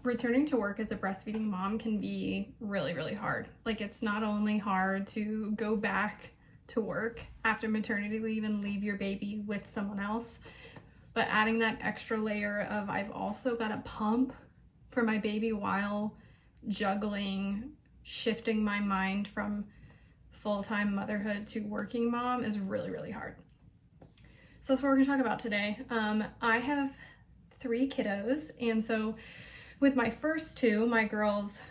returning to work as a breastfeeding mom can be really, really hard. Like, it's not only hard to go back to work after maternity leave and leave your baby with someone else, but adding that extra layer of I've also got to pump for my baby while juggling, shifting my mind from full-time motherhood to working mom is really, really hard. So that's what we're gonna talk about today. I have 3 kiddos, and so with my first 2, my girls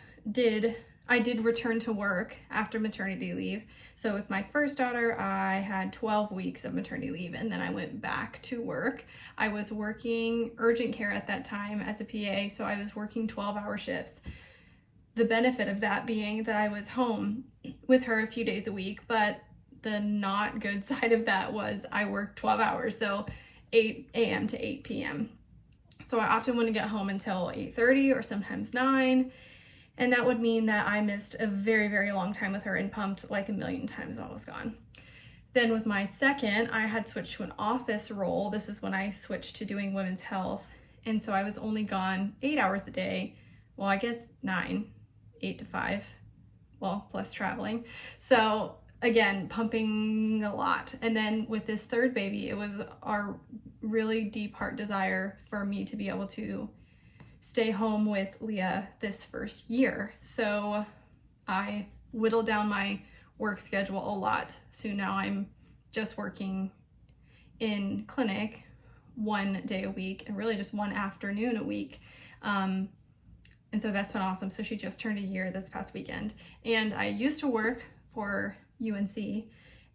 I did return to work after maternity leave. So with my first daughter, I had 12 weeks of maternity leave, and then I went back to work. I was working urgent care at that time as a PA, so I was working 12-hour shifts. The benefit of that being that I was home with her a few days a week, but the not good side of that was I worked 12 hours, so 8 a.m. to 8 p.m. So I often wouldn't get home until 8:30 or sometimes 9. And that would mean that I missed a very, very long time with her and pumped like a million times while I was gone. Then with my second, I had switched to an office role. This is when I switched to doing women's health. And so I was only gone 8 hours a day. Well, I guess 9, 8 to 5, well, plus traveling. So again, pumping a lot. And then with this third baby, it was our really deep heart desire for me to be able to stay home with Leah this first year. So I whittled down my work schedule a lot. So now I'm just working in clinic 1 day a week and really just 1 afternoon a week. And so that's been awesome. So she just turned a year this past weekend. And I used to work for UNC,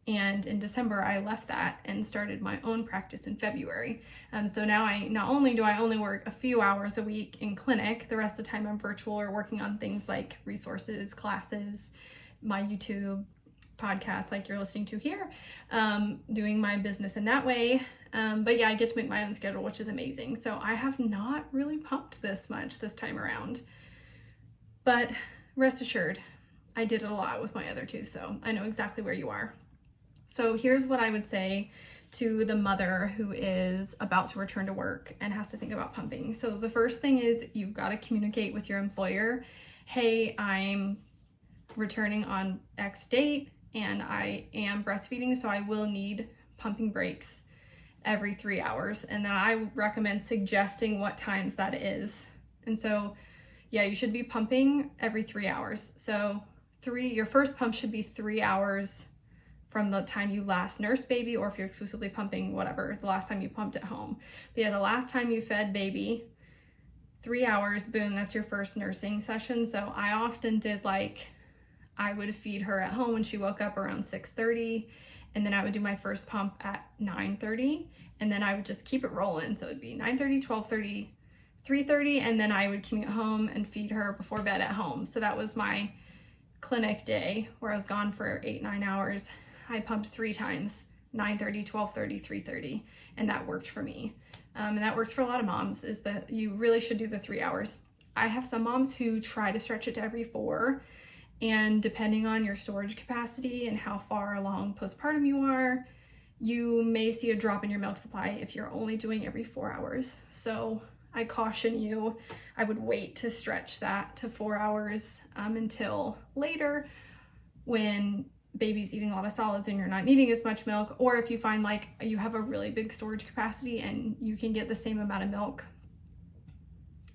and in December I left that and started my own practice in February. So now not only do I only work a few hours a week in clinic, the rest of the time I'm virtual or working on things like resources, classes, my YouTube podcast like you're listening to here, doing my business in that way. But yeah, I get to make my own schedule, which is amazing. So I have not really pumped this much this time around, but rest assured, I did it a lot with my other 2, so I know exactly where you are. So here's what I would say to the mother who is about to return to work and has to think about pumping. So the first thing is you've got to communicate with your employer. Hey, I'm returning on X date and I am breastfeeding, so I will need pumping breaks every 3 hours. And then I recommend suggesting what times that is. And so, yeah, you should be pumping every 3 hours. So your first pump should be 3 hours from the time you last nursed baby, or if you're exclusively pumping, whatever, the last time you pumped at home. But yeah, the last time you fed baby, 3 hours, boom, that's your first nursing session. So I often did I would feed her at home when she woke up around 6:30, and then I would do my first pump at 9:30, and then I would just keep it rolling. So it'd be 9:30, 12:30, 3:30, and then I would commute home and feed her before bed at home. So that was my clinic day where I was gone for 8-9 hours. I pumped 3 times, 9:30, 12:30, 3:30, and that worked for me. And that works for a lot of moms, is that you really should do the 3 hours. I have some moms who try to stretch it to every 4, and depending on your storage capacity and how far along postpartum you are, you may see a drop in your milk supply if you're only doing every 4 hours. So I caution you, I would wait to stretch that to 4 hours until later when baby's eating a lot of solids and you're not needing as much milk, or if you find you have a really big storage capacity and you can get the same amount of milk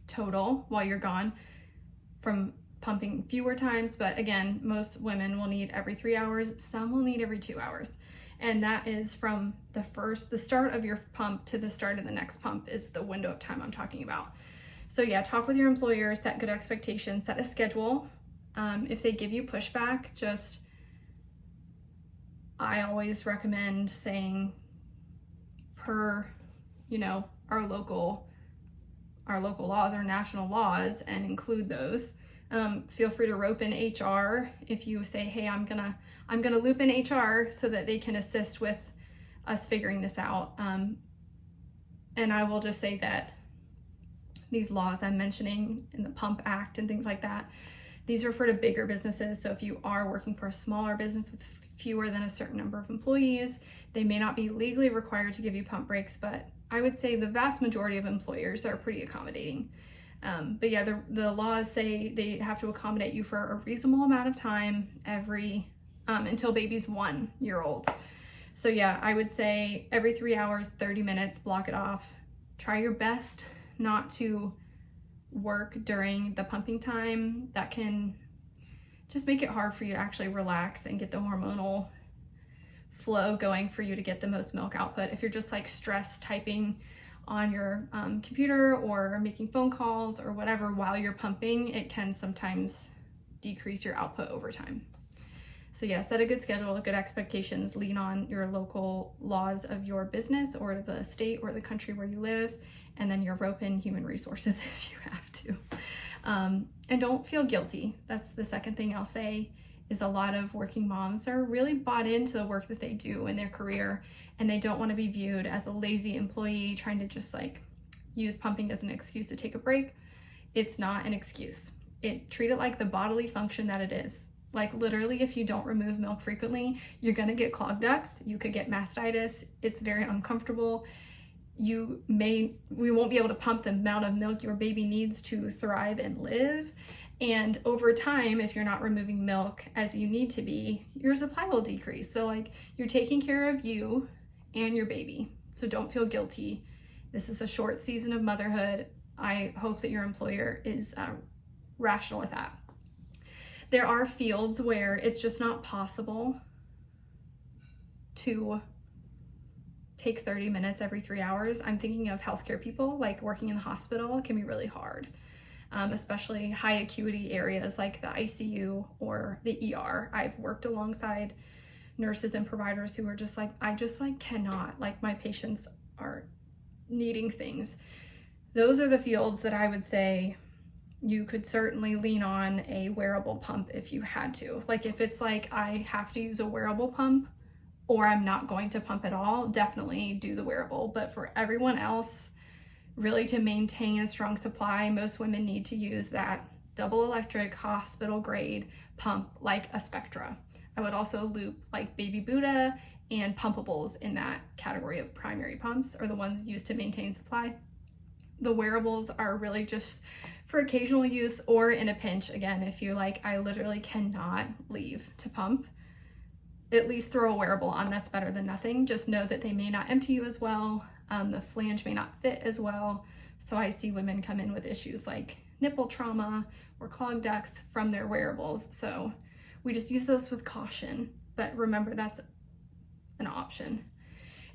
total while you're gone from pumping fewer times. But again, most women will need every 3 hours, some will need every 2 hours. And that is from the start of your pump to the start of the next pump is the window of time I'm talking about. So yeah, talk with your employer, set good expectations, set a schedule. If they give you pushback, I always recommend saying per, our local laws, our national laws, and include those. Feel free to rope in HR if you say, hey, I'm gonna loop in HR so that they can assist with us figuring this out. And I will just say that these laws I'm mentioning in the Pump Act and things like that, these refer to bigger businesses. So if you are working for a smaller business with fewer than a certain number of employees, they may not be legally required to give you pump breaks, but I would say the vast majority of employers are pretty accommodating. But yeah, the laws say they have to accommodate you for a reasonable amount of time until baby's 1 year old. So yeah, I would say every 3 hours, 30 minutes, block it off. Try your best not to work during the pumping time. That can just make it hard for you to actually relax and get the hormonal flow going for you to get the most milk output. If you're just like stress typing on your computer or making phone calls or whatever while you're pumping, it can sometimes decrease your output over time. So yeah, set a good schedule, good expectations, lean on your local laws of your business or the state or the country where you live, and then your rope in human resources if you have to. And don't feel guilty. That's the second thing I'll say, is a lot of working moms are really bought into the work that they do in their career, and they don't want to be viewed as a lazy employee trying to just like use pumping as an excuse to take a break. It's not an excuse. Treat it like the bodily function that it is. Like literally, if you don't remove milk frequently, you're gonna get clogged ducts, you could get mastitis, it's very uncomfortable. We won't be able to pump the amount of milk your baby needs to thrive and live. And over time, if you're not removing milk as you need to be, your supply will decrease. So like, you're taking care of you and your baby. So don't feel guilty. This is a short season of motherhood. I hope that your employer is rational with that. There are fields where it's just not possible to take 30 minutes every 3 hours. I'm thinking of healthcare people, like working in the hospital. It can be really hard, especially high acuity areas like the ICU or the ER. I've worked alongside nurses and providers who are just like, I just like cannot, like my patients are needing things. Those are the fields that I would say you could certainly lean on a wearable pump if you had to. Like if it's like, I have to use a wearable pump or I'm not going to pump at all, definitely do the wearable. But for everyone else, really to maintain a strong supply, most women need to use that double electric hospital grade pump like a Spectra. I would also loop like Baby Buddha and pumpables in that category of primary pumps, or the ones used to maintain supply. The wearables are really just for occasional use or in a pinch. Again, if you're like, I literally cannot leave to pump, at least throw a wearable on. That's better than nothing. Just know that they may not empty you as well. The flange may not fit as well. So I see women come in with issues like nipple trauma or clogged ducts from their wearables. So we just use those with caution, but remember that's an option.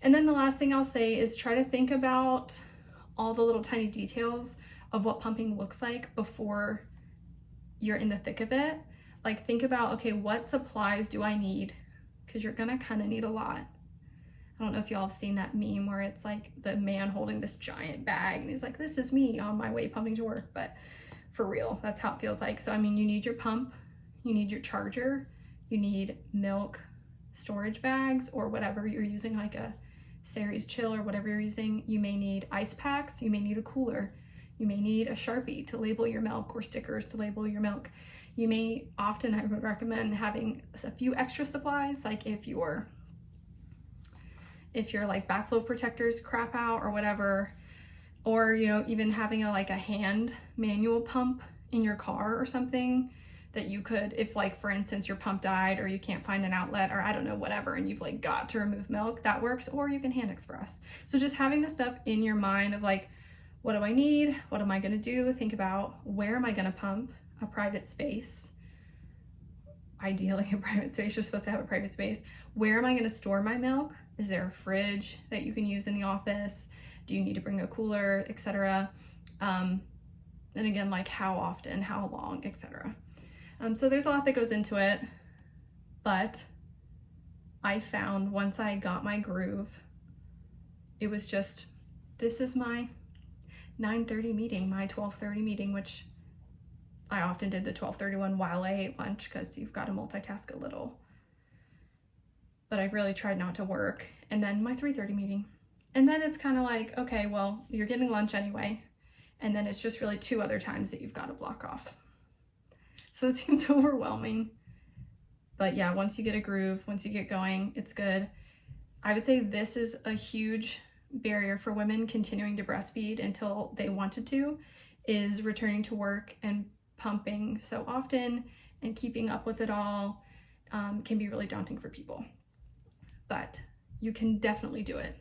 And then the last thing I'll say is try to think about all the little tiny details of what pumping looks like before you're in the thick of it. Like think about, okay, what supplies do I need? Because you're gonna kind of need a lot. I don't know if y'all have seen that meme where it's like the man holding this giant bag and he's like, this is me on my way pumping to work. But for real, that's how it feels like. So I mean, you need your pump, you need your charger, you need milk storage bags or whatever you're using, like a Ceres Chill or whatever you're using. You may need ice packs, you may need a cooler, you may need a Sharpie to label your milk or stickers to label your milk. You may often, I would recommend having a few extra supplies, like if your like backflow protectors crap out or whatever, or you know, even having a hand manual pump in your car or something that you could, if like for instance your pump died or you can't find an outlet or I don't know, whatever, and you've like got to remove milk, that works. Or you can hand express. So just having the stuff in your mind of like, what do I need? What am I gonna do? Think about, where am I gonna pump? A private space. Ideally a private space, you're supposed to have a private space. Where am I gonna store my milk? Is there a fridge that you can use in the office? Do you need to bring a cooler, etc.? And again, like how often, how long, etc. So there's a lot that goes into it, but I found once I got my groove, it was just, this is my 9:30 meeting, my 12:30 meeting, which I often did the 12:31 while I ate lunch because you've got to multitask a little. But I really tried not to work. And then my 3:30 meeting. And then it's kind of like, okay, well, you're getting lunch anyway. And then it's just really 2 other times that you've got to block off. So it seems overwhelming. But yeah, once you get a groove, once you get going, it's good. I would say this is a huge barrier for women continuing to breastfeed until they wanted to, is returning to work and pumping so often and keeping up with it all can be really daunting for people. But you can definitely do it.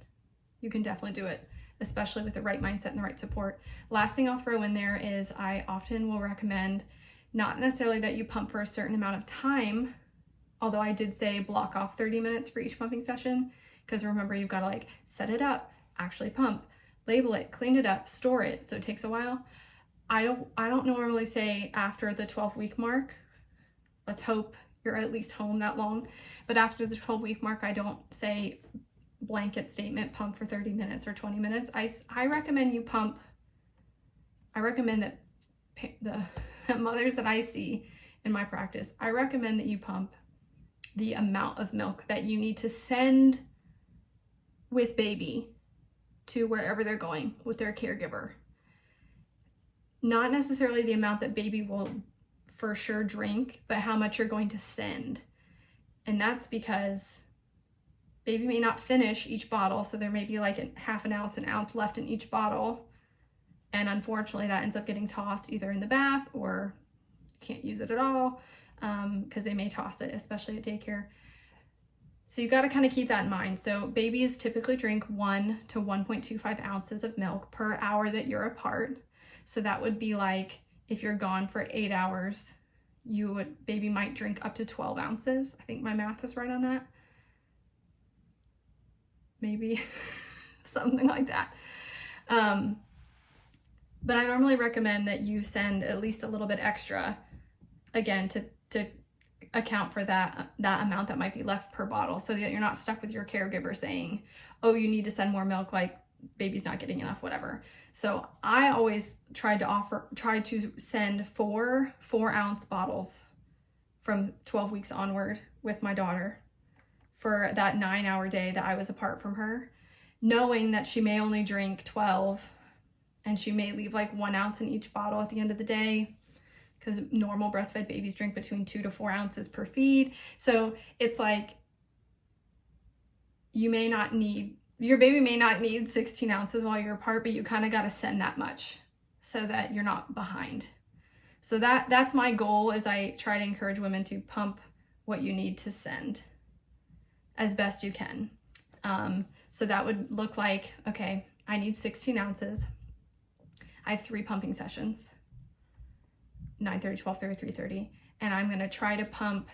You can definitely do it, especially with the right mindset and the right support. Last thing I'll throw in there is I often will recommend not necessarily that you pump for a certain amount of time, although I did say block off 30 minutes for each pumping session, because remember, you've got to like set it up, actually pump, label it, clean it up, store it, so it takes a while. I don't normally say after the 12-week mark. Let's hope you're at least home that long. But after the 12-week mark, I don't say blanket statement, pump for 30 minutes or 20 minutes. I recommend you pump. I recommend that the mothers that I see in my practice, I recommend that you pump the amount of milk that you need to send with baby to wherever they're going with their caregiver. Not necessarily the amount that baby will for sure drink, but how much you're going to send. And that's because baby may not finish each bottle, so there may be like a half an ounce left in each bottle. And unfortunately, that ends up getting tossed either in the bath or can't use it at all, because they may toss it, especially at daycare. So you've got to kind of keep that in mind. So babies typically drink 1 to 1.25 ounces of milk per hour that you're apart. So that would be like if you're gone for 8 hours, baby might drink up to 12 ounces. I think my math is right on that. Maybe something like that. But I normally recommend that you send at least a little bit extra, again, to account for that amount that might be left per bottle, so that you're not stuck with your caregiver saying, oh, you need to send more milk, like baby's not getting enough, whatever. So I always tried to send 4-ounce bottles from 12 weeks onward with my daughter for that 9-hour day that I was apart from her, knowing that she may only drink 12 and she may leave like 1 ounce in each bottle at the end of the day, because normal breastfed babies drink between 2 to 4 ounces per feed. So it's like your baby may not need 16 ounces while you're apart, but you kind of got to send that much so that you're not behind. So that's my goal, is I try to encourage women to pump what you need to send as best you can. So that would look like, okay, I need 16 ounces. I have 3 pumping sessions, 9:30, 12:30, 3:30, and I'm going to try to pump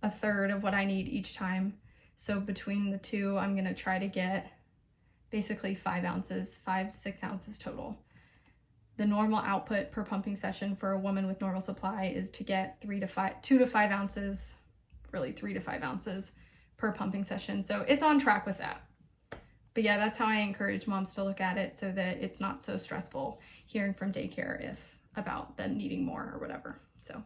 a third of what I need each time. So between the two, I'm going to try to get basically 5 ounces, 5-6 ounces total. The normal output per pumping session for a woman with normal supply is to get 2 to 5 ounces, really 3 to 5 ounces per pumping session. So it's on track with that. But yeah, that's how I encourage moms to look at it, so that it's not so stressful hearing from daycare about them needing more or whatever. So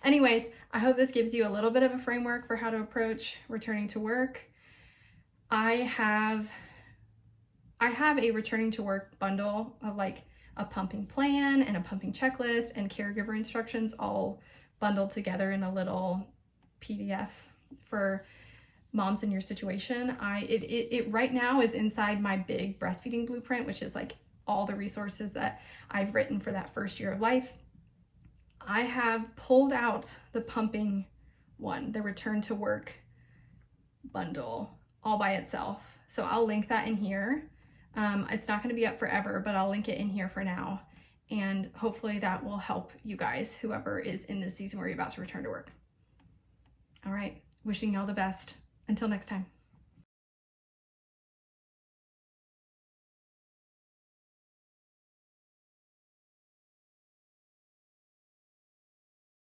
anyways, I hope this gives you a little bit of a framework for how to approach returning to work. I have a returning to work bundle of like a pumping plan and a pumping checklist and caregiver instructions all bundled together in a little PDF for moms in your situation. It right now is inside my big breastfeeding blueprint, which is like all the resources that I've written for that first year of life. I have pulled out the pumping one, the return to work bundle, all by itself. So I'll link that in here. It's not going to be up forever, but I'll link it in here for now. And hopefully that will help you guys, whoever is in this season where you're about to return to work. All right. Wishing you all the best. Until next time.